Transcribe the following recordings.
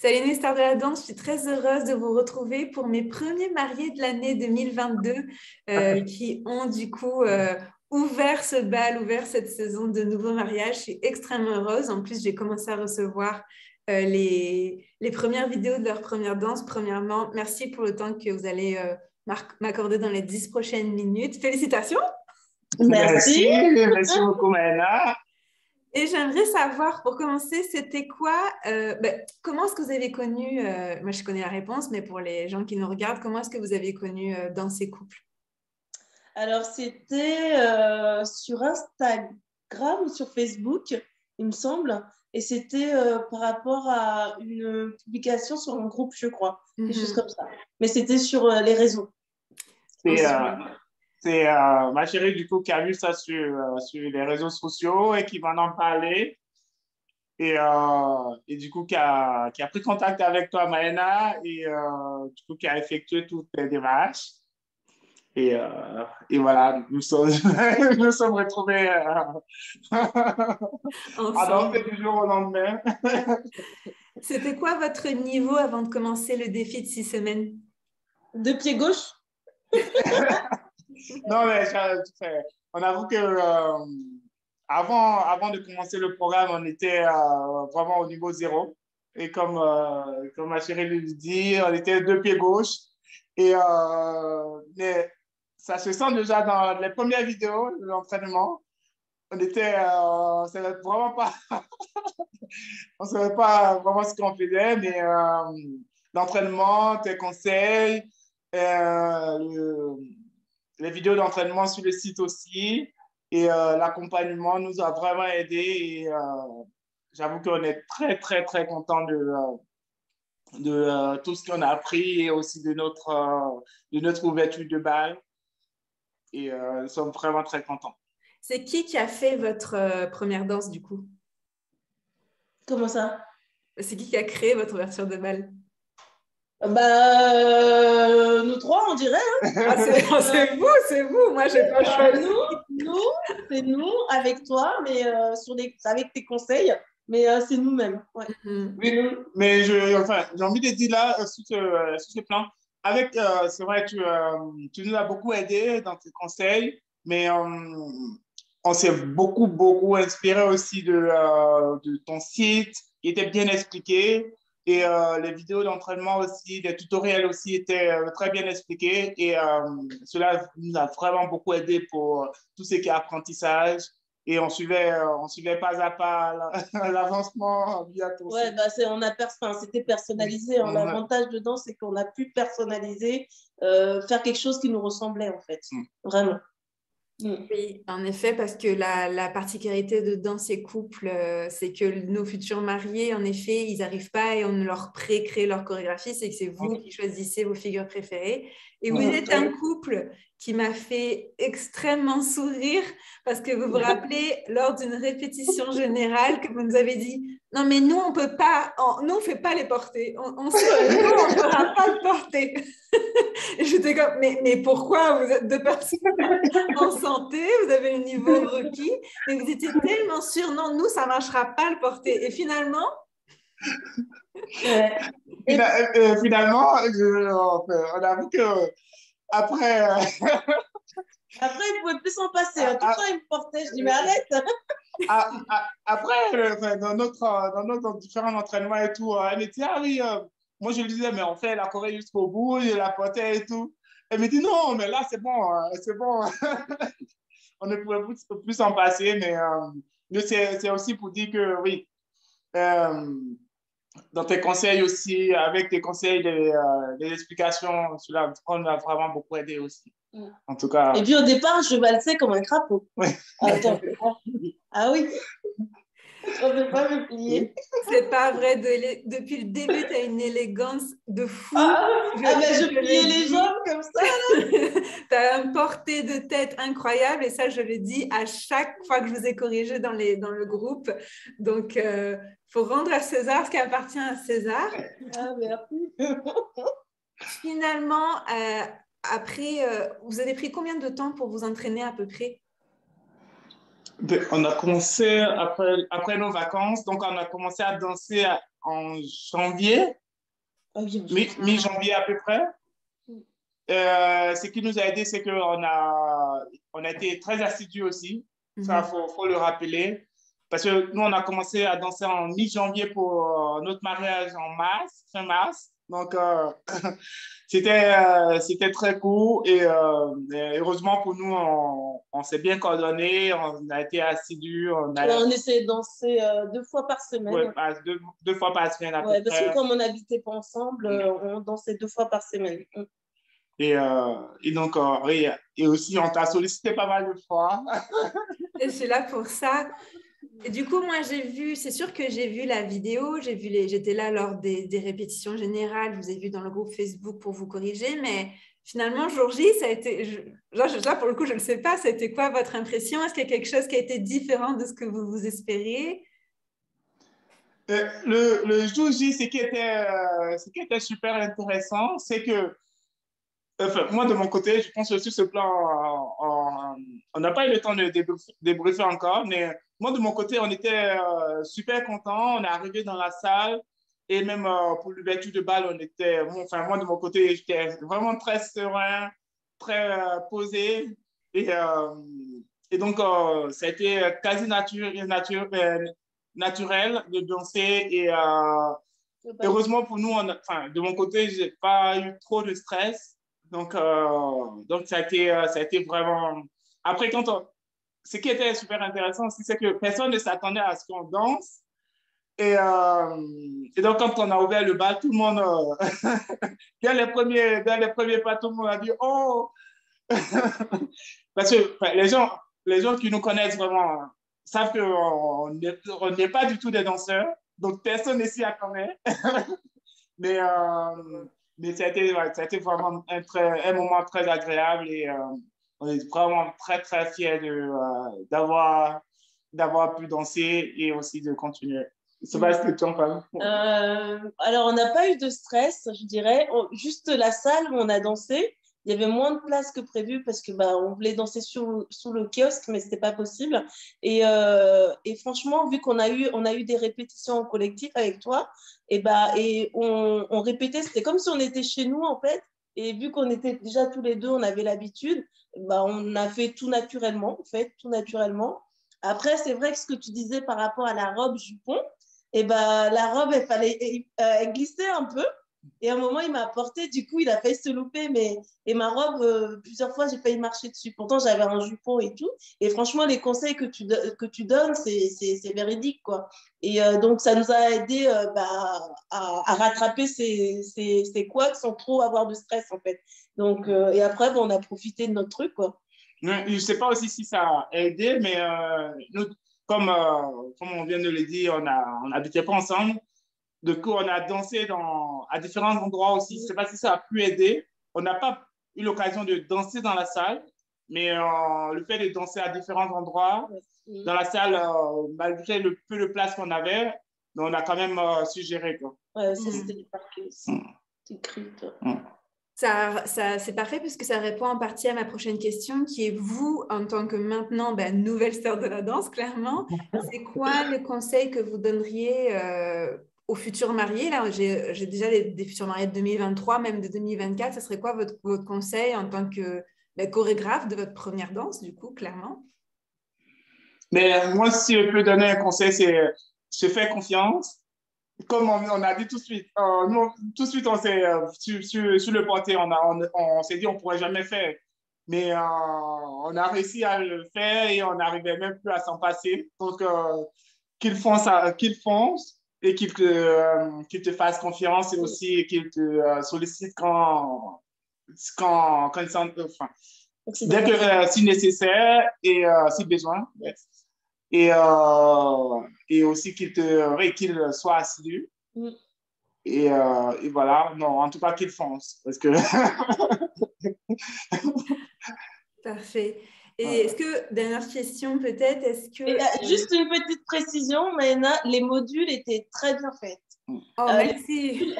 Salut les stars de la danse, je suis très heureuse de vous retrouver pour mes premiers mariés de l'année 2022 qui ont du coup ouvert ce bal, ouvert cette saison de nouveaux mariages. Je suis extrêmement heureuse. En plus, j'ai commencé à recevoir les premières vidéos de leur première danse. Premièrement, merci pour le temps que vous allez m'accorder dans les 10 prochaines minutes. Félicitations! Merci, merci beaucoup, Maëna. Et j'aimerais savoir, pour commencer, c'était quoi, comment est-ce que vous avez connu, moi je connais la réponse, mais pour les gens qui nous regardent, comment est-ce que vous avez connu dans ces couples? Alors, c'était sur Instagram ou sur Facebook, il me semble, et c'était par rapport à une publication sur un groupe, je crois, quelque chose comme ça. Mais c'était sur les réseaux. C'est ma chérie, du coup, qui a vu ça sur les réseaux sociaux et qui m'en a parlé. Et du coup, qui a pris contact avec toi, Maëna, et du coup, qui a effectué toutes les démarches. Et voilà, nous sommes, nous sommes retrouvés à danser du jour au lendemain. C'était quoi votre niveau avant de commencer le défi de 6 semaines? De pied gauche? Non, mais on avoue que avant de commencer le programme, on était vraiment au niveau zéro. Et comme ma chérie lui dit, on était deux pieds gauche. Mais ça se sent déjà dans les premières vidéos de l'entraînement. On savait vraiment pas, on savait pas vraiment ce qu'on faisait, mais l'entraînement, tes conseils, les vidéos d'entraînement sur le site aussi, et l'accompagnement nous a vraiment aidés. Et j'avoue qu'on est très, très, très content de tout ce qu'on a appris et aussi de notre ouverture de bal. Et nous sommes vraiment très contents. C'est qui a fait votre première danse du coup? Comment ça? C'est qui a créé votre ouverture de bal? Nous trois, on dirait. Hein. C'est vous. Moi, j'ai pas choisi. C'est nous, avec toi, mais avec tes conseils, mais c'est nous-mêmes. Ouais. Oui, mais j'ai envie de dire là, sur ce plan, c'est vrai, tu nous as beaucoup aidé dans tes conseils, mais on s'est beaucoup, beaucoup inspiré aussi de ton site, qui était bien expliqué. Et les vidéos d'entraînement aussi, les tutoriels aussi étaient très bien expliqués. Et cela nous a vraiment beaucoup aidé pour tout ce qui est apprentissage. Et on suivait pas à pas l'avancement via ton site. C'était personnalisé. L'avantage dedans, c'est qu'on a pu personnaliser, faire quelque chose qui nous ressemblait, en fait. Vraiment. Oui, en effet, parce que la particularité dans ces couples, c'est que nos futurs mariés, en effet, ils n'arrivent pas et on ne leur pré-crée leur chorégraphie, c'est que c'est vous qui choisissez vos figures préférées. Et vous êtes un couple qui m'a fait extrêmement sourire parce que vous vous rappelez, lors d'une répétition générale, que vous nous avez dit « Non, mais nous, on peut pas, nous, on ne fait pas les portées. On sait que nous, on ne fera pas de portées. » Et j'étais comme, mais pourquoi vous êtes deux personnes en santé, vous avez le niveau requis, mais vous étiez tellement sûrs, non, nous, ça ne marchera pas le porter. Et finalement finalement, on avoue que après... Après, il ne pouvait plus s'en passer. Tout le temps, il me portait. Je dis, mais arrête. Après, dans notre différents entraînements et tout, elle me dit, ah oui, moi je lui disais, mais on fait la choré jusqu'au bout, je la portais et tout. Elle me dit, non, mais là, c'est bon, c'est bon. On ne pouvait plus s'en passer, mais c'est aussi pour dire que, oui, dans tes conseils aussi, avec tes conseils, des explications, cela on a vraiment beaucoup aidé aussi. En tout cas. Et puis au départ, je valsais comme un crapaud. Ouais. Attends. Ah oui. Je ne peux pas me plier. C'est pas vrai, depuis le début, tu as une élégance de fou. Je pliais les jambes comme ça. Tu as un porté de tête incroyable et ça, je le dis à chaque fois que je vous ai corrigé dans le groupe. Donc, il faut rendre à César ce qui appartient à César. Ah, merci. Finalement, après, vous avez pris combien de temps pour vous entraîner à peu près? On a commencé après nos vacances, donc on a commencé à danser en janvier, Ah oui, mi-janvier à peu près. Ce qui nous a aidé, c'est on a été très assidus aussi. Ça, faut le rappeler. Parce que nous, on a commencé à danser en mi-janvier pour notre mariage en mars, fin mars. Donc, c'était très cool. Et heureusement pour nous, on s'est bien coordonnés. On a été assidus. On essayait de danser 2 fois par semaine. Ouais, deux fois par semaine à peu Parce près. que comme on n'habitait pas ensemble, on dansait 2 fois par semaine. Et donc, oui, et aussi, on t'a sollicité pas mal de fois. Et je suis là pour ça. Et du coup, moi, c'est sûr que j'ai vu la vidéo, j'étais là lors des répétitions générales, je vous ai vu dans le groupe Facebook pour vous corriger, mais finalement, jour J, ça a été, là, pour le coup, je ne le sais pas, ça a été quoi votre impression? Est-ce qu'il y a quelque chose qui a été différent de ce que vous vous espériez? Le jour J, ce qui était super intéressant, c'est que enfin, moi, de mon côté, je pense aussi ce plan, on n'a pas eu le temps de débriefer encore, mais moi, de mon côté, on était super contents. On est arrivé dans la salle et même pour l'ouverture de bal, enfin, moi, de mon côté, j'étais vraiment très serein, très posé. Et, euh, et donc, ça a été quasi naturel de danser. Et heureusement pour nous, enfin, de mon côté, je n'ai pas eu trop de stress. Donc ça a été vraiment. Après, ce qui était super intéressant aussi, c'est que personne ne s'attendait à ce qu'on danse. Et donc, quand on a ouvert le bal, tout le monde, dès les premiers pas, tout le monde a dit oh! Parce que enfin, les gens qui nous connaissent vraiment savent qu'on n'est pas du tout des danseurs. Donc, personne ne s'y attendait. Mais ça a été vraiment un moment très agréable et on est vraiment très, très fiers d'avoir pu danser et aussi de continuer. C'est pas ce que tu en penses. Alors, on n'a pas eu de stress, je dirais. Juste la salle où on a dansé, il y avait moins de place que prévu parce que on voulait danser sous le kiosque, mais ce n'était pas possible. Et franchement, vu qu'on a eu des répétitions en collectif avec toi, et on répétait, c'était comme si on était chez nous, en fait. Et vu qu'on était déjà tous les deux, on avait l'habitude, on a fait tout naturellement, en fait, tout naturellement. Après, c'est vrai que ce que tu disais par rapport à la robe jupon, la robe, elle glissait un peu. Et à un moment, il m'a porté, du coup, il a failli se louper. Et ma robe, plusieurs fois, j'ai failli marcher dessus. Pourtant, j'avais un jupon et tout. Et franchement, les conseils que tu donnes, c'est véridique, quoi. Et donc, ça nous a aidé à rattraper ces couacs sans trop avoir de stress, en fait. Donc, et après, on a profité de notre truc, quoi. Je ne sais pas aussi si ça a aidé, mais nous, comme on vient de le dire, on n'habitait pas ensemble. Du coup, on a dansé à différents endroits aussi. Je ne sais pas si ça a pu aider. On n'a pas eu l'occasion de danser dans la salle, mais le fait de danser à différents endroits dans la salle, malgré le peu de place qu'on avait, on a quand même su gérer. Quoi. Ouais, ça, c'était les parquets aussi. C'est parfait parce que ça répond en partie à ma prochaine question qui est vous, en tant que maintenant nouvelle star de la danse, clairement, c'est quoi le conseil que vous donneriez aux futurs mariés? Là, j'ai déjà des futurs mariés de 2023, même de 2024. Ce serait quoi votre conseil en tant que chorégraphe de votre première danse, du coup, clairement? Mais moi, si je peux donner un conseil, c'est se faire confiance. Comme on a dit tout de suite, nous, tout de suite, on s'est sur le porté, on s'est dit on ne pourrait jamais faire. Mais on a réussi à le faire et on n'arrivait même plus à s'en passer. Donc, qu'ils foncent et qu'ils te fassent confiance et aussi qu'ils te sollicitent quand ils sont, enfin, dès que si nécessaire et si besoin. Et aussi qu'il soit assidu. Et voilà, non, en tout cas qu'il fonce. Parce que... Parfait. Et est-ce que, dernière question peut-être, est-ce que... juste une petite précision, Maëna, les modules étaient très bien faits. Oh, merci.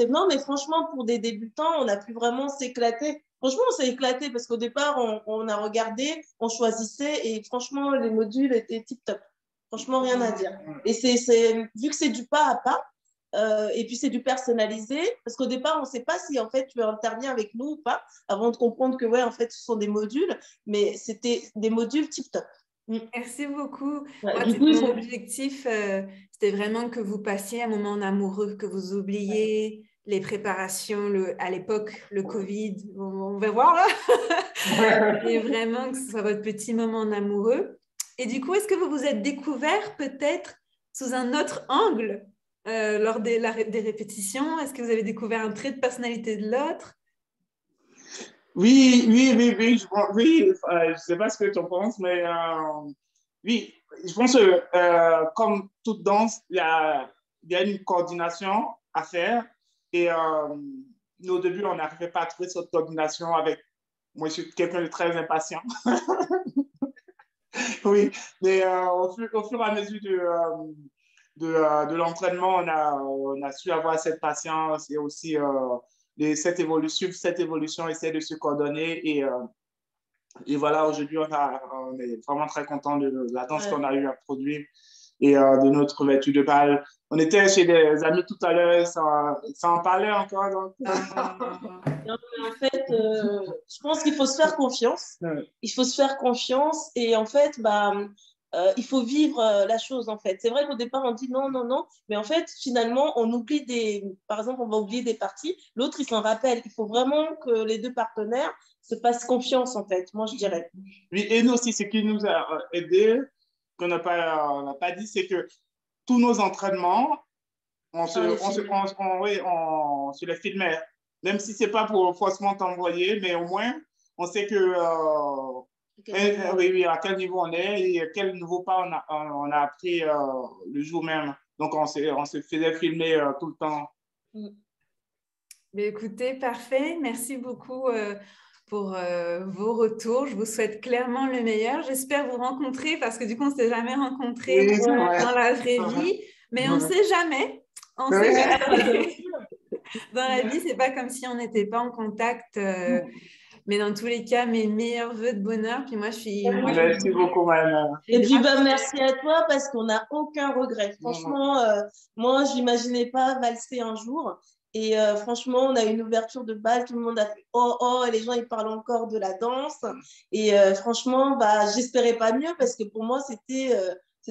Non, mais franchement, pour des débutants, on a pu vraiment s'éclater. franchement, on s'est éclaté parce qu'au départ, on a regardé, on choisissait et franchement, les modules étaient tip-top. Franchement, rien à dire. Et vu que c'est du pas à pas, et puis c'est du personnalisé, parce qu'au départ, on ne sait pas si en fait tu interviens avec nous ou pas, avant de comprendre que ouais, en fait, ce sont des modules, mais c'était des modules tip-top. Merci beaucoup. Ouais, Moi, du coup, mon objectif, c'était vraiment que vous passiez un moment en amoureux, que vous oubliez les préparations, à l'époque, le Covid, on va voir là. Et vraiment que ce soit votre petit moment en amoureux. Et du coup, est-ce que vous vous êtes découvert peut-être sous un autre angle lors des répétitions? Est-ce que vous avez découvert un trait de personnalité de l'autre? Oui, oui, oui, oui, oui, je ne sais pas ce que tu en penses, mais oui, je pense que comme toute danse, il y a une coordination à faire et au début, on n'arrivait pas à trouver cette coordination avec, moi je suis quelqu'un de très impatient, oui, mais au fur et à mesure de l'entraînement, on a su avoir cette patience et aussi cette évolution, essayer de se coordonner et voilà, aujourd'hui, on est vraiment très content de la danse qu'on a eu à produire et de notre couverture de balle. On était chez des amis tout à l'heure, ça en parlait encore. Donc. Non, mais en fait, je pense qu'il faut se faire confiance. Il faut se faire confiance et en fait, il faut vivre la chose en fait. C'est vrai qu'au départ, on dit non, non, non, mais en fait, finalement, on oublie par exemple, on va oublier des parties, l'autre, il s'en rappelle. Il faut vraiment que les deux partenaires se fassent confiance en fait, moi je dirais. Oui, et nous aussi, ce qui nous a aidé, qu'on n'a pas dit, c'est que tous nos entraînements, on se les filmait. Même si ce n'est pas pour forcément t'envoyer, mais au moins, on sait que oui, à quel niveau on est et quel nouveau pas on a appris le jour même. Donc, on se faisait filmer tout le temps. Mais écoutez, parfait. Merci beaucoup pour vos retours. Je vous souhaite clairement le meilleur. J'espère vous rencontrer parce que du coup, on ne s'est jamais rencontrés dans la vraie vie. Mais on ne sait jamais. On sait jamais. Dans la vie, ce n'est pas comme si on n'était pas en contact. Mais dans tous les cas, mes meilleurs voeux de bonheur. Puis moi, merci beaucoup, Mariana. Et puis, merci à toi parce qu'on n'a aucun regret. Franchement, moi, je n'imaginais pas valser un jour. Et franchement, on a une ouverture de bal, tout le monde a fait oh oh, et les gens ils parlent encore de la danse. Et franchement, j'espérais pas mieux parce que pour moi c'était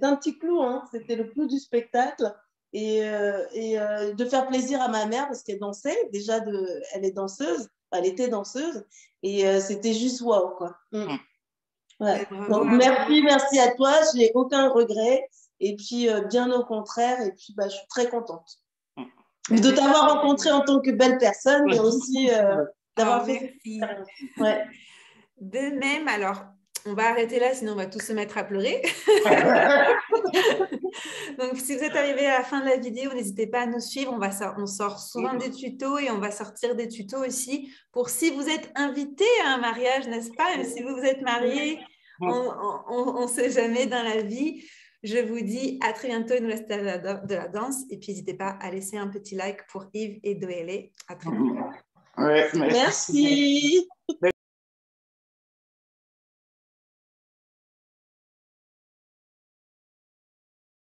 un petit clou, hein. C'était le clou du spectacle. Et de faire plaisir à ma mère parce qu'elle dansait, elle est danseuse, elle était danseuse, et c'était juste waouh quoi. Ouais. Donc, merci à toi, je n'ai aucun regret, et puis bien au contraire, et puis je suis très contente de t'avoir rencontré en tant que belle personne, mais aussi d'avoir fait cette expérience. Ouais. De même, alors, on va arrêter là, sinon on va tous se mettre à pleurer. Donc, si vous êtes arrivé à la fin de la vidéo, n'hésitez pas à nous suivre. On sort souvent des tutos et on va sortir des tutos aussi pour si vous êtes invité à un mariage, n'est-ce pas? Même si vous êtes marié, on ne sait jamais dans la vie. Je vous dis à très bientôt, il nous reste de la danse. Et puis, n'hésitez pas à laisser un petit like pour Yves et Doélé. À très bientôt. Ouais, merci.